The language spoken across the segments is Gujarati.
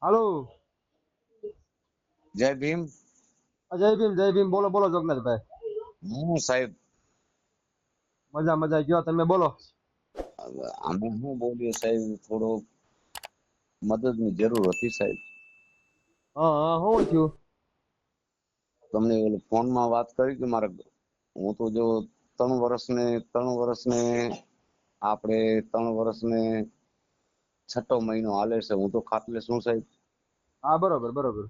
હાલો. જય ભીમ. જય ભીમ બોલો બોલો જગન્નાથભાઈ. હું સાહેબ મજા મજા ગયો તમે બોલો. અમે શું બોલીએ સાહેબ, થોડો મદદની જરૂર હતી સાહેબ. હા હા શું થયું? તમને ઓલું ફોનમાં વાત કરી કે મારે હું તો જો 3 વર્ષને આપણે 3 વર્ષને છઠ્ઠો મહિનો હાલે છે. હું તો ખાટલે શું સાહેબ. હા બરોબર બરોબર.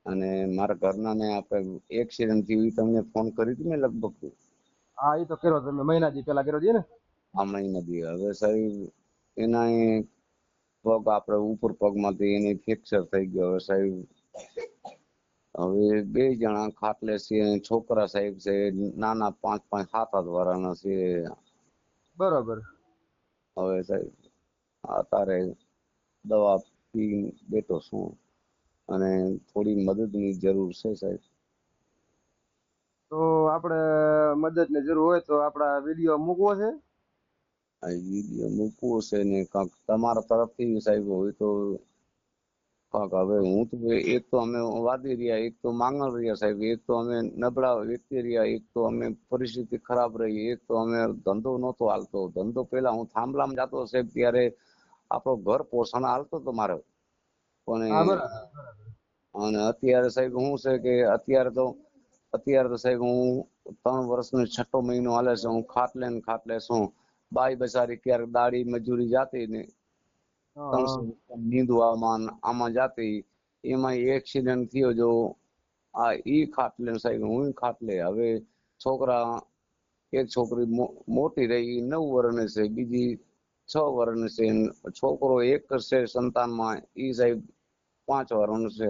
અને મારા ઘરના ને આપણે એક્સિડન્ટ થયું ઈ તમને ફોન કરી હતી મેં લગભગ હા એ તો કર્યો તમે મહિના દી પેલા કર્યો છે ને. આ મહિના દી. હવે સાહેબ એના પગ આપણે ઉપર પગમાંથી એને ફ્રેક્ચર થઈ ગયો. હવે સાહેબ હવે બે જણા ખાટલે છે. છોકરા સાહેબ છે નાના 5-5 7-8 વર્ષના છે. બરોબર. હવે સાહેબ અત્યારે દવા પી બેઠો છું અને થોડી મદદની જરૂર છે સાહેબ. તો આપણે મદદ ની જરૂર હોય તો આપડા વિડીયો મૂકવો છે. આ વિડીયો મૂકવો છે ને કાંક તમારા તરફથી સાહેબ હોય તો કાંક. હવે હું તો એક તો અમે વાદી રહ્યા, એક તો માંગણ રહ્યા સાહેબ, એક તો અમે નબળા વ્યક્તિ રહ્યા, એક તો અમે પરિસ્થિતિ ખરાબ રહી, એક તો અમે ધંધો નહોતો હાલતો. ધંધો પેલા હું થાંભલામાં જતો સાહેબ ત્યારે આપણો ઘર પોષણ હાલતો હતો મારે. હા પણ બરાબર. અને અત્યારે સાહેબ શું છે કે અત્યારે તો સાહેબ હું 3 વર્ષનો છઠ્ઠો મહિનો હાલે છે. હું ખાટલે ને ખાટલે છું. બાઈ બસારી ક્યારેક દાડી મજૂરી જાતી ને હા 300 નીંદવામાં આમાં જાતી. એમાં એક્સિડન્ટ થયો. જો આ ઈ ખાટલે સાહેબ, હું ખાટલે. હવે છોકરા, એક છોકરી મોટી રહી 9 વર્ષની છે, બીજી 6 વર્ષની છે. છોકરો એક છે સંતાનમાં, ઈ સાહેબ 5 વર્ષનો છે.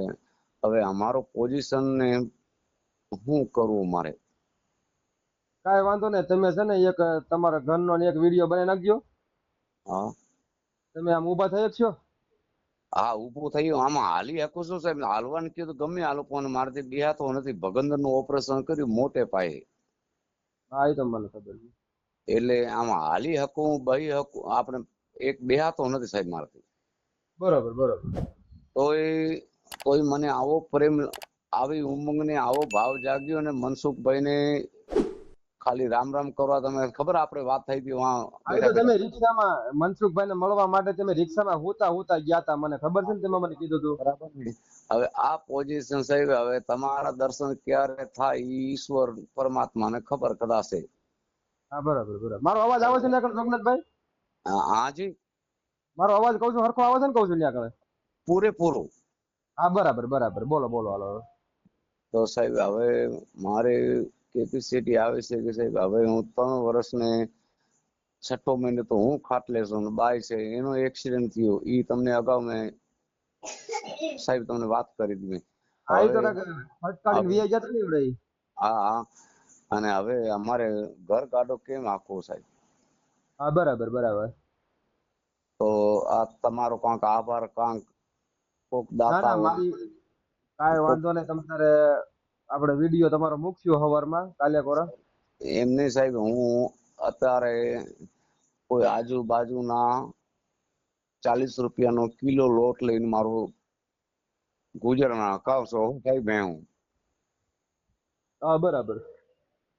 હવે અમારો પોઝિશન ને શું કરવું મારે? કાંઈ વાંધો નહીં, તમે છે ને એક તમારા ઘરનો એક વિડીયો બનાવી નાખજો. હા તમે આમ ઊભા થઈ જ છો. હા ઉભું થયું. આમાં હાલી શકું છું સાહેબ? હાલવાનું કીધું ગમે હાલો, પણ મારાથી બેહાતો નથી. ભગંદર નું ઓપરેશન કર્યું મોટે પાયે. હા એ તો મને ખબર છે. એટલે આમાં હાલી શકું, બહી શકું, આપણે એક બેહાતો નથી સાહેબ મારાથી. બરોબર બરોબર. તોય મને આવો પ્રેમ, આવી ઉમંગ ને આવો ભાવ જાગ્યો. અને મનસુખભાઈ ને ખાલી રામ રામ કરવા, તમે ખબર આપણે વાત થઈ હતી વહાં હા એ બેઠા તો તમે બેઠા. રિક્ષામાં મનસુખભાઈ ને મળવા માટે તમે રિક્ષામાં હુતા હુતા ગયા તા, મને ખબર છે ને, તમે મને કીધું તું. બરાબર ને? હવે આ પોઝિશન સાહેબ, હવે તમારા દર્શન ક્યારે થાય ઈ ઈશ્વર પરમાત્માને ખબર કદાચ છે. હા બરાબર બરાબર. મારો અવાજ આવે છે ને આગળ જગન્નાથભાઈ? હાજી મારો અવાજ કહું છું હરખો આવે છે ને, કહું છું ને આગળ? પૂરેપૂરું. હા બરાબર બરાબર. બોલો બોલો હાલો. તો સાહેબ હવે મારે કેપેસિટી આવે છે કે સાહેબ હવે હું 3 વર્ષને છઠ્ઠો મહિને તો હું ખાટલે છું. બાઈ છે એનો એક્સિડન્ટ થયો, ઈ તમને અગાઉ મેં સાહેબ તમને વાત કરી હતી મેં. હા એ હવે તો કાંઈક ફટકારીને હવે વી ગયા હતા ને એવડે. હા હા. અને હવે અમારે ઘર કાઢો કેમ આખો સાહેબ? હા બરાબર બરાબર. તો આ તમારો કાંક આભાર, કાંક કોક ના દાતા ના હોય, મારી કાંઈ કોક વાંધો નહીં. તમારે આપણે વિડીયો તમારો મૂકશું સવારમાં કાલે કોરા. એમને સાહેબ હું અત્યારે કોઈ આજુબાજુના 40 રૂપિયાનો કિલો લોટ લઈને મારું ગુજરાન હકાવ છો સાહેબ. હું હા બરાબર.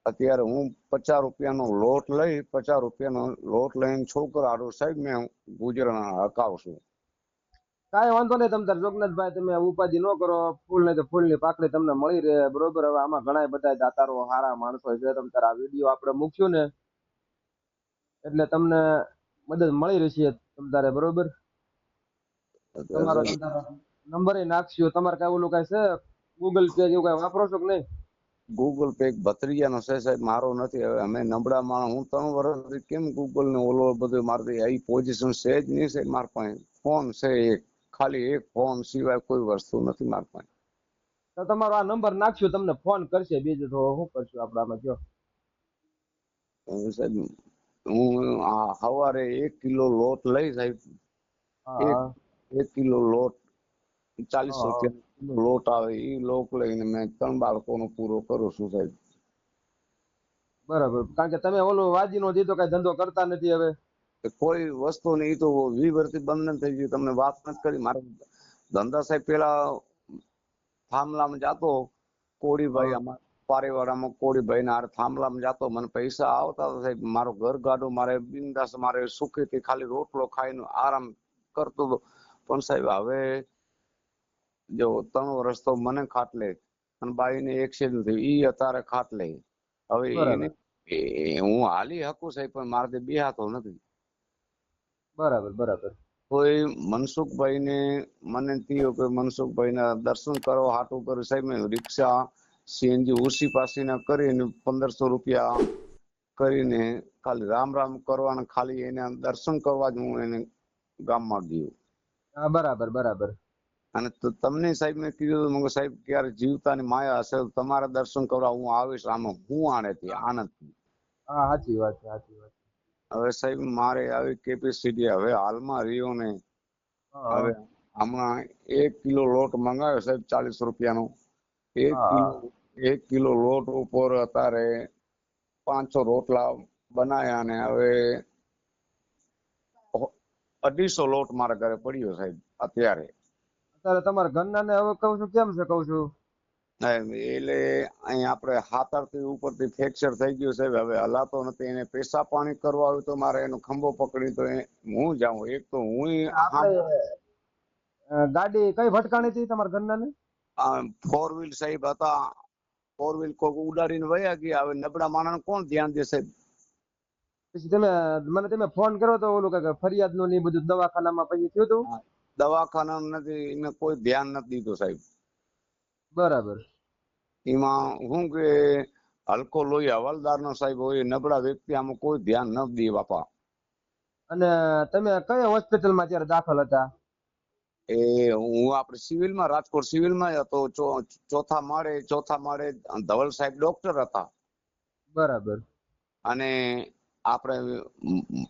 અત્યારે હું 50 રૂપિયાનો લોટ લઈ, 50 રૂપિયાનો લોટ લઈને છોકરા હારું સાહેબ મેં ગુજરાન હકાવ છું. કાંઈ વાંધો નહીં. તમે તાર જગન્નાથભાઈ તમે ઉપાધિ ન કરો. ફૂલ નહીં તો ફૂલની પાકડી તમને મળી રહે. બરોબર. હવે આમાં ઘણા બધા દાતારો સારા માણસો છે. તમે તાર આ વિડીયો આપણે મૂકશું ને એટલે તમને મદદ મળી રહેશે તમ તારે. બરોબર. તમારો તમ તારો નંબર નાખશું. તમારે કઈ ઓલું કઈ છે ગૂગલ પે જેવું કઈ વાપરો છો કે નહીં? ગૂગલ પે ભત્રીજાનો છે સાહેબ, મારો નથી. હવે અમે નબળા માણસ, હું 3 વર્ષથી કેમ ગૂગલ ને ઓલો બધું મારતી એ પોઝિશન છે જ નહીં સાહેબ મારા પાસે. ફોન છે એક, ખાલી એક ફોન સિવાય કોઈ વસ્તુ નથી મારા પાસે. તો તમારો આ નંબર નાખશું, તમને ફોન કરશે. બીજું તો શું કરશું આપણે આમાં કયો? સાહેબ હું આ સવારે 1 કિલો લોટ લઈ સાહેબ. એક હા 1 કિલો લોટ, ચાલીસ હા હા. રૂપિયા લોટ આવે, એ લોટ લઈને મેં 3 બાળકોનો પૂરો કરું છું સાહેબ. બરાબર. કારણ કે તમે ઓલું વાજીનો દીધો કઈ ધંધો કરતા નથી હવે. કોઈ વસ્તુ નહીં. તો 20 વર્ષથી બંધ નથી થઈ ગયું. તમને વાત નથી કરી મારે ધંધા સાહેબ પેલા થાંભલામાં જાતો, કોળીભાઈ હા. અમારા પારેવાડામાં કોળીભાઈ ના થાંભલામાં જાતો, મને પૈસા આવતા હતા સાહેબ, મારો ઘર ગાડો મારે બિંદાસ, મારે સુખેથી ખાલી રોટલો ખાઈને આરામ કરતો હતો. પણ સાહેબ હવે જો 3 વર્ષ તો મને ખાટલે, અને બાઈને એક્સિડન્ટ થયું, ઈ અત્યારે ખાટલે. હવે એને બરાબર હું હાલી શકું સાહેબ, પણ મારાથી બેહાતો નથી. બરાબર બરાબર. કોઈ મનસુખભાઈ ને મને થયું કે મનસુખભાઈ ના દર્શન કરવા હાટું કર્યું સાહેબ, મેં રિક્ષા સીએનજી ઓછી પાસીના કરીને 1500 રૂપિયા કરીને ખાલી રામ રામ કરવાના, ખાલી એના દર્શન કરવા જ હું એને ગામમાં ગયો. હા બરાબર બરાબર. અને તમને સાહેબ મેં કીધું, મને સાહેબ ક્યારે જીવતાની માયા હશે તો તમારા દર્શન કરવા હું આવીશ, આમાં હું આણેથી આનંદ. હા સાચી વાત છે સાચી વાત છે. હવે સાહેબ મારે આવી કેપેસિટી હવે હાલમાં રહ્યો ને, હા હવે હમણાં 1 કિલો લોટ મંગાવ્યો સાહેબ 40 રૂપિયાનો. એક હા કિલો હા. 1 કિલો લોટ ઉપર અત્યારે 500 રોટલા બનાયા, અને હવે 250 લોટ મારા ઘરે પડ્યો સાહેબ અત્યારે. અત્યારે તમારા ઘરના ને હવે કહું છું કેમ છે કહું છું. એટલે અહીં આપણે હાથરથી ઉપરથી ફ્રેક્ચર થઈ ગયું સાહેબ, હવે હલાતો નથી. એને પેશાબ પાણી કરવા આવ્યું તો મારે એનો ખંભો પકડી તો હું જાઉં, એક તો હું આપણે ગાડી કઈ ભટકાણી હતી તમારા ઘરના ને? 4 વ્હીલ સાહેબ હતા, 4 વ્હીલ કોક ઉડાડીને વયા ગયા. હવે નબળા માણસ કોણ ધ્યાન દે સાહેબ? પછી તમે ફોન કર્યો તો ઓલું કઈ ફરિયાદ નું ને ઈ બધું દવાખાનામાં પછી થયું હતું? દવાખાના નથી, એને કોઈ ધ્યાન નથી દીધું સાહેબ. બરાબર. એમાં શું કે હલકો લોહી હવાલદાર નો સાહેબ હોય, નબળા વ્યક્તિ, આમાં કોઈ ધ્યાન ન દે બાપા. અને તમે કઈ હોસ્પિટલમાં અત્યારે દાખલ હતા? એ હું આપણે સિવિલમાં, રાજકોટ સિવિલમાં હતો. ચોથા માળે ધવલ સાહેબ ડોક્ટર હતા. બરાબર. અને આપણે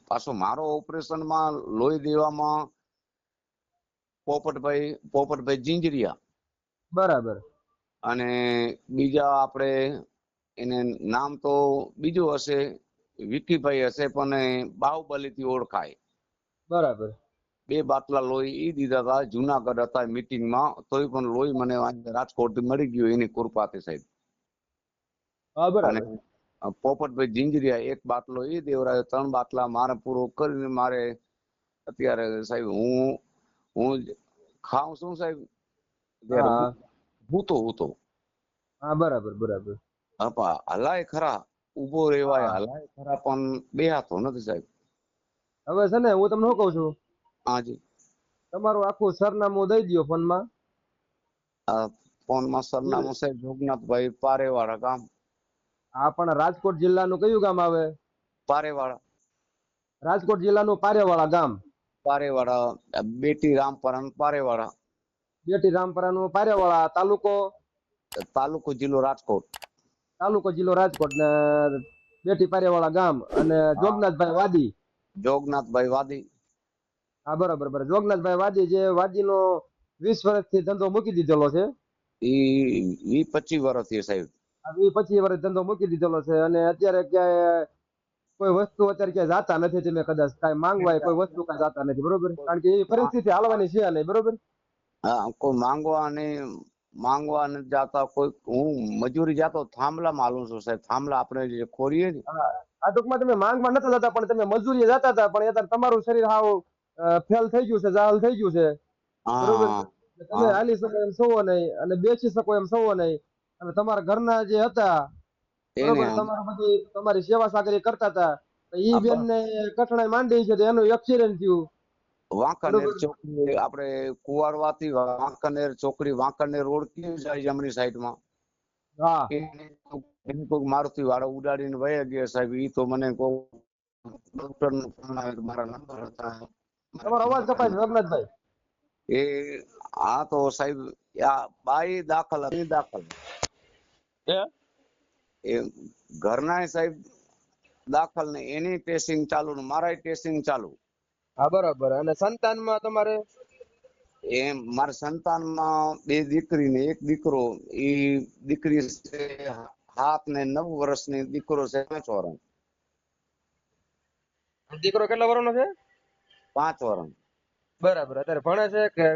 પાછો મારો ઓપરેશનમાં લોહી દેવામાં પોપટભાઈ જિંજરિયા. બરાબર. અને બીજા આપણે એને નામ તો બીજું હશે, વિકીભાઈ હશે, પણ બાહુબલીથી ઓળખાય. બરાબર. 2 બાટલા લોહી ઈ દીધા હતા, જુનાગઢ હતા મીટિંગમાં, તોય પણ લોહી મને રાજકોટ મળી ગયું એની કૃપાથી સાહેબ. હા અને બરાબર. પોપટભાઈ જિંજરિયા 1 બાટલો એ દેવરાયો, 3 બાટલા મારે પૂરો કરીને મારે અત્યારે સાહેબ હું ખાઉં છું સાહેબ, ત્યારે હા હૂતો હા બરાબર બરાબર. આપા હલાય ખરા, ઉભો રેવાય, હા હલાય ખરા, પણ બેહાતો નથી સાહેબ. હવે છે ને હું તમને શું કઉ છું, હાજી. તમારું આખું સરનામું દઈ દ્યો ફોનમાં. આ ફોનમાં સરનામું સાહેબ જોગનાથભાઈ પારેવાળા ગામ. આ પણ રાજકોટ જિલ્લાનું કયું ગામ આવે? પારેવાળા. રાજકોટ જિલ્લાનું પારેવાળા ગામ. પારેવાળા, બેટી રામપરા પારેવાળા. બેટી રામપરાનું પારેવાળા, તાલુકો જિલ્લો રાજકોટ. જિલ્લો રાજકોટ ને બેટી પારેવાળા ગામ, અને હા, જોગનાથભાઈ વાદી. જોગનાથભાઈ વાદી. હા બરાબર બરાબર. જોગનાથભાઈ વાદી, જે વાદીનો 20 વર્ષથી ધંધો મૂકી દીધેલો છે. ઈ 25 વર્ષ થી સાહેબ. આ 20-25 વર્ષ ધંધો મૂકી દીધેલો છે, અને અત્યારે ક્યાંય કોઈ વસ્તુ અત્યારે ક્યાંય જાતા નથી. તમે કદાચ કાંઈ માંગવા કોઈ વસ્તુ કાંઈ જાતા નથી, બરોબર? કારણ કે એ પરિસ્થિતિ હાલવાની છે નહીં, બરોબર? હા, કોઈ માંગવા નથી જાતા. કોઈ હું મજૂરી જાતો થાંભલામાં હાલું છું સાહેબ. થાંભલા આપણે જે ખોરીએ ને. હા, આ ટૂંકમાં તમે માંગવા નતા જતા, પણ તમે મજૂરીએ જતા હતા. પણ અત્યારે તમારું શરીર હાવ ફેલ થઈ ગયું છે, જાહલ થઈ ગયું છે, બરોબર? હા તમે હા હાલી શકો એમ સવો નહીં, અને બેસી શકો એમ સવો નહીં. અને તમારા ઘરના જે હતા, એને બરોબર, તમારી સેવા સાગરી કરતા હતા. ઈ બેન બસ ને કઠણાઈ માંડી છે, તો એનું એક્સિડન્ટ થયું, વાંકાનેર બરોબર. ચોકડી, આપણે કુવારવાથી વાંકાનેર ચોકડી, વાંકાનેર રોડ કેવી જાય જમણી સાઈડમાં, હા એને કોઈક મારુતિ વાળો ઉડાડીને વયા ગયા સાહેબ. ઈ તો મને ડોક્ટર નો ફોન આવે, મારા નંબર હતા. તમારો અવાજ કપાય છે રઘુનાથભાઈ. એ આ તો સાહેબ આ બાઈ દાખલ એ ઘરના સાહેબ દાખલ ને એની ટેસ્ટિંગ ચાલુ ને મારા ટેસ્ટિંગ ચાલુ. હા બરાબર. અને સંતાનમાં તમારે? એમ મારા સંતાનમાં 2 દીકરી ને 1 દીકરો. એ દીકરી છે 7 ને 9 વર્ષની, દીકરો છે 5 વર્ષ. દીકરો કેટલા વર્ષનો છે? 5 વર્ષ. બરાબર. અત્યારે ભણે છે કે?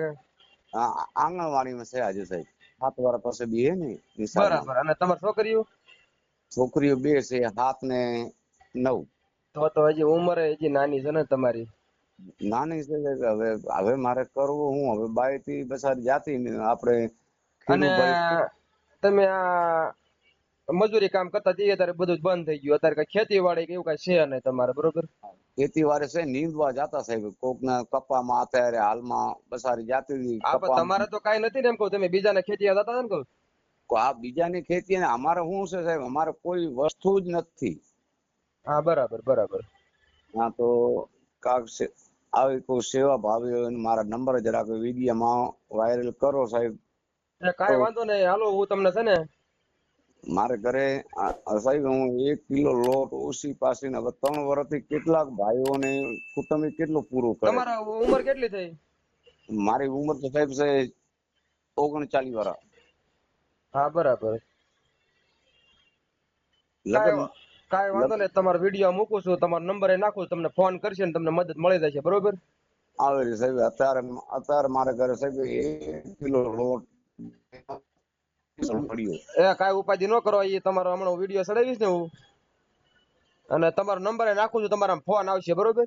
આંગણવાડીમાં છે આજે સાહેબ 7 વર્ષ પાસે બી હે ને નિશાળમાં. બરાબર. અને તમારી છોકરીઓ? છોકરીઓ 2 છે, 7 ને 9. તો હજી ઉંમરે હજી નાની છે ને તમારી. નાની છે કે હવે મારે કરવું હું હવે બાઈ થી બસાર જાતી ને આપણે અને ખેડૂભાઈ. તમે આ મજૂરી કામ કરતા તે અત્યારે બધું જ બંધ થઈ ગયું. અત્યારે કઈ ખેતીવાડી કે એવું કઈ છે નહીં તમારે, બરોબર? ખેતીવાડી છે, નીંદવા જાતા સાહેબ કોકના કપામાં અત્યારે હાલમાં બસારી જાતી હતી પણ તમારે તો કઈ નથી ને એમ કહું, તમે બીજાને ખેતી જતા હતા ને કહું. આ બીજાની ખેતી ને અમારે શું છે સાહેબ, અમારે કોઈ વસ્તુ જ નથી. હા બરાબર બરાબર. હા તો કાક આવી કોઈ સેવા ભાવી હોય ને મારા નંબર જરાક વિડીયોમાં વાયરલ કરો સાહેબ. કાંઈ વાંધો નહીં, હાલો હું તમને છે ને મારે ઘરે સાહેબ હું 1 કિલો લોટ ઓછી પાસીને હવે 3 વર્ષથી કેટલાક ભાઈઓને કુટુંબી કેટલું પૂરું કરે. તમારા ઉંમર કેટલી થઈ? મારી ઉંમર તો સાહેબ છે 39 વર્ષ. હા બરાબર. લગન કાંઈ વાંધો નહીં, તમારો વિડીયો મૂકું છું, તમારો નંબર એ નાખું, તમને ફોન કરશે ને તમને મદદ મળી જશે, બરોબર? આવે સાહેબ અત્યારે મારે ઘરે સાહેબ 1 કિલો લોટ પડ્યો. કાંઈ ઉપાધિ ન કરો, એ તમારો હમણાં વિડીયો ચડાવીશ ને હું, અને તમારો નંબર એ નાખું છું, તમારા ફોન આવશે, બરોબર?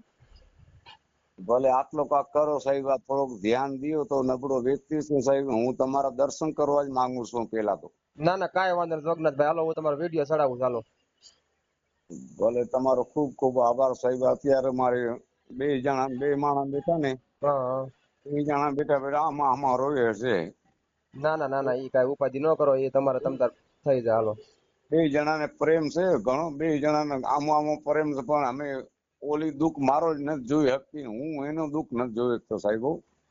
ભલે આટલો કાક કરો સાહેબ, આ થોડુંક ધ્યાન દો તો નબળો વ્યક્તિ છું સાહેબ, હું તમારા દર્શન કરવા જ માંગુ છું પેલા તો. ના ના કાંઈ વાંધો નહીં જોગનાથભાઈ, હાલો હું તમારો વિડીયો ચડાવું, ચાલો. ભલે તમારો ખૂબ ખૂબ આભાર સાહેબ. અત્યારે મારે 2 માણસ બેઠા ને, હા 2 જણા બેઠા આમાં રોવે છે. ના ના ના ના, એ કાંઈ ઉપાધિ ન કરો, એ તમારે તમતાર થઈ જાય, હાલો. 2 જણાને પ્રેમ છે ઘણો, 2 જણાને આમાં પ્રેમ છે, પણ અમે ઓલી દુઃખ મારો જ નથી જોઈ શકતી, હું એનો દુઃખ નથી જોઈ શકતો સાહેબ.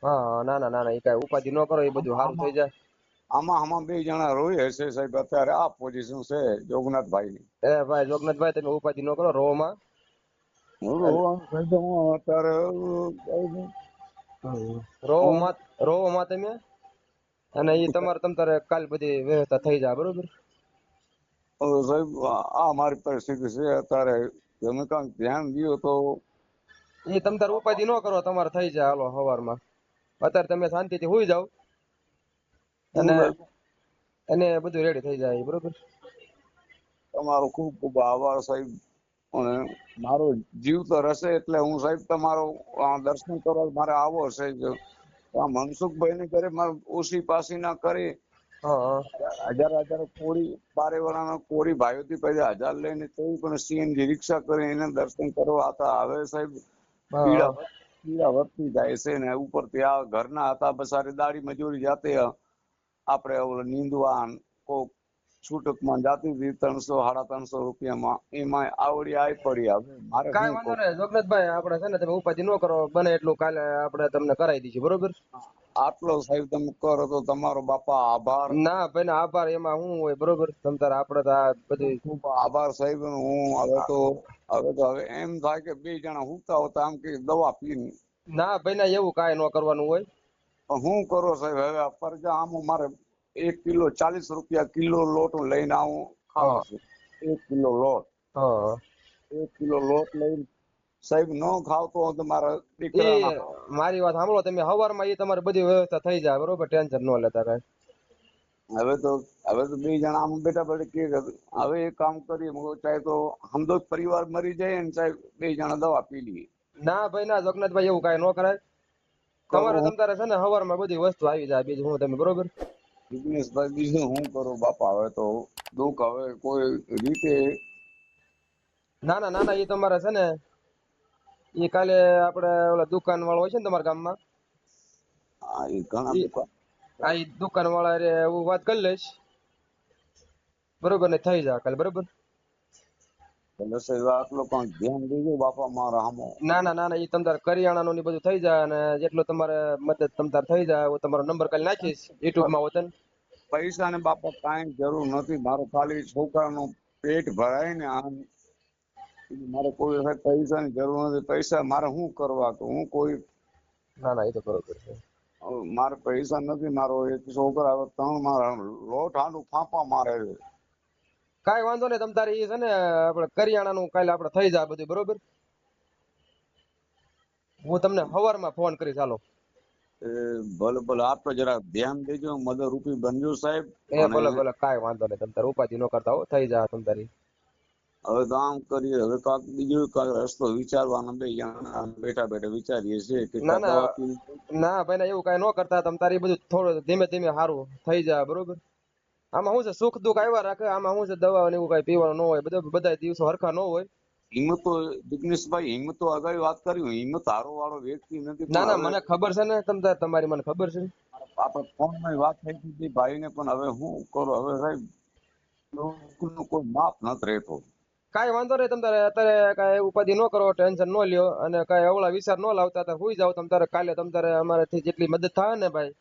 હા ના ના ના ના, એ કાંઈ ઉપાધિ ન કરો, એ બધું સારું થઈ જાય. આમાં 2 જણા રોય છે સાહેબ. અત્યારે આ પોઝિશન છે જોગનાથભાઈ ની. ભાઈ જોગનાથભાઈ, તમે ઉપાધિ ન કરો, રોમાં હું રોવાનું સાહેબ, હું અત્યારે રોમાં તમે, અને એ તમારે તમતારે કાલ બધી વ્યવસ્થા થઈ જાય, બરોબર? સાહેબ આ મારી પરિસ્થિતિ છે અત્યારે, તમે કાંઈક ધ્યાન દો તો. એ તમતારે ઉપાધિ ન કરો, તમારે થઈ જાય, હાલો સવારમાં. અત્યારે તમે શાંતિથી સુઈ જાવ, અને એને બધું રેડી થઈ જાય, બરોબર? તમારો ખૂબ ખૂબ આભાર સાહેબ. અને મારો જીવ તો રહેશે એટલે હું સાહેબ તમારો દર્શન કરવા મારે આવો છે. આ મનસુખભાઈ ને ઘરે મારે ઓછી પાસી ના કરી હા 1000 કોરી 12 વાળાના કોરી ભાઈઓ થી પછી 1000 લઈને તો પણ સીએનજી રિક્ષા કરી એને દર્શન કરવા હતા. હવે સાહેબ હા પીડા વધતી જાય છે ને ઉપરથી આ ઘરના હતા બસારી દાડી મજૂરી જાતે આપણે ઓલો નીંદવા કોક છૂટકમાં જાતી હતી 300-350 રૂપિયામાં, એમાં આવડી આવી પડી. હવે મારે કાંઈ શું વાંધો કહું? નહીં જોગનાથભાઈ, આપણે છે ને તમે ઉપાધિ ન કરો, બને એટલું કાલે આપણે તમને કરાવી દઈશું, બરોબર? આટલો સાહેબ તમે કરો તો તમારો બાપા આભાર. ના ભાઈ ના આભાર, એમાં શું હોય, બરોબર? તમતારે આપણે તો આ ખૂબ બધી ખૂબ આભાર સાહેબ. હું હવે એમ થાય કે 2 જણા હુતા હોતા આમ કે દવા પીને. ના ભાઈ ના, એવું કાંઈ ન કરવાનું હોય. પણ હું કરો સાહેબ, હવે આ પરજા આમ મારે 1 કિલો 40 રૂપિયા કિલો લોટ લઈને આવું ખાવા છે. 1 કિલો લોટ, હા 1 કિલો લોટ લઈને સાહેબ ન ખાવતો હોય તો મારા એ દીકરાના. મારી વાત સાંભળો, તમે સવારમાં એ તમારી બધી વ્યવસ્થા થઈ જાય, બરોબર? ટેન્શન ન લેતા કાંઈ. હવે તો 2 જણા આમ બેઠા કે હવે એક કામ કરીએ, ચાહે તો સમજો પરિવાર મરી જાય ને સાહેબ 2 જણા દવા પી લઈએ. ના ભાઈ ના જોગનાથભાઈ, એવું કાંઈ ન કરાય. તમારે કરું તમતારે છે ને સવારમાં બધી વસ્તુ આવી જાય, બીજું હું, તમે બરોબર? વિઘ્નેશભાઈ બીજું હું કરું બાપા, હવે તો દુઃખ હવે કોઈ રીતે. ના ના ના ના, એ તમારે છે ને એ કાલે આપણે ઓલા દુકાન વાળો હોય છે ને તમારા ગામમાં, એ ઘણા દુઃખ. આ દુકાન વાળા રે હું વાત કરી લઈશ, બરોબર? ને થઈ જાય કાલે, બરોબર? એટલે સાહેબ આટલો પણ ધ્યાન દેજો બાપા મારા હામો. ના ના ના ના, એ તમારે કરિયાણાનું ને બધું થઈ જાય, અને જેટલો તમારે મદદ તમારે થઈ જાય હું તમારો નંબર કાલે નાખીશ યુટ્યુબમાં હોતન. પૈસા ને બાપા કાંઈ જરૂર નથી, મારો ખાલી છોકરાનું પેટ ભરાય ને આમ. મારે કોઈ પૈસાની જરૂર નથી. પૈસા મારે શું કરવા, તો હું કોઈ ના ના, એ તો બરોબર છે. મારે પૈસા નથી. મારો એક છોકરા 3 મારા લોટ હાંડું ફાંફા મારે છે. કાંઈ વાંધો નહીં, તમ તારે એ છે ને આપણે કરિયાણાનું કાલે આપણે થઈ જાય બધું, બરોબર? હું તમને સવારમાં ફોન કરીશ, હાલો. ભલે ભલે આપ તો જરા ધ્યાન દેજો, મદદરૂપી બનજો સાહેબ. એ અને ભલે ભલે કાંઈ વાંધો નહીં, તમ તારે ઉપાધિ ન કરતા હો, થઈ જા તમ તારી. હવે તો આમ કરીએ, હવે કાંક બીજો કાંક રસ્તો વિચારવાનો, બે જણા બેઠા બેઠા વિચારીએ છીએ કે ના કાં ના દવા પી. ના ભાઈ ના, એવું કાંઈ ન કરતા, તમ તારી બધું થોડું ધીમે ધીમે સારું થઈ જાય, બરોબર. આમાં શું છે, સુખ દુઃખ આવ્યા રાખે, આમાં શું છે, દવા ને એવું કાંઈ પીવાનું ન હોય, બધા દિવસો હરખા ન હોય. હિંમત તો જિગ્નેશભાઈ, હિંમત તો આગળ વાત કરી, હિંમત હારો વાળો વ્યક્તિ નથી, ના પણ ના, હવે મને ખબર છે ને, તમારી મને ખબર છે. આપણે ફોનમાં વાત થઈ હતી ભાઈને, પણ હવે શું કરો હવે સાહેબ, લોકોનું કોઈ માપ નથી રહેતો. કાંઈ વાંધો નહીં, તમ તારે અત્યારે કાંઈ ઉપાધિ ન કરો, ટેન્શન ન લ્યો, અને કાંઈ અવળા વિચાર ન લાવતા, તારે સુઈ જાવ. તમ તારે કાલે તમ તારે અમારાથી જેટલી મદદ થાય ને ભાઈ,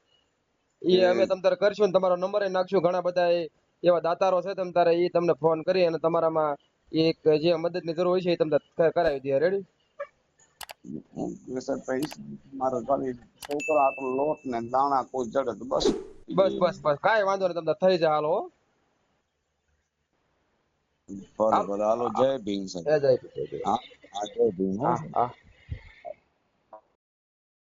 એ અમે તમ તારે કરશું. ને તમારો નંબર નાખશું. ઘણા બધા એવા દાતારો છે, તમ તારે એ તમને ફોન કરી અને તમારામાં એક જે મદદની જરૂર હોય છે એ તમને કરાવી દે. રેડી? હું કે સાહેબ પૈસા મારો ખાલી છોકરા આટલો લોટ ને દાણા કોઈ જડે તો બસ. બસ બસ બસ, કાંઈ વાંધો નહીં, તમને થઈ જાય. હાલો હો. ભલે હાલ. ભલે, હાલો, જય ભીમ સાહેબ. જય જય જય જય. હા હા, જય ભીમ હો હા સાહેબ. હા.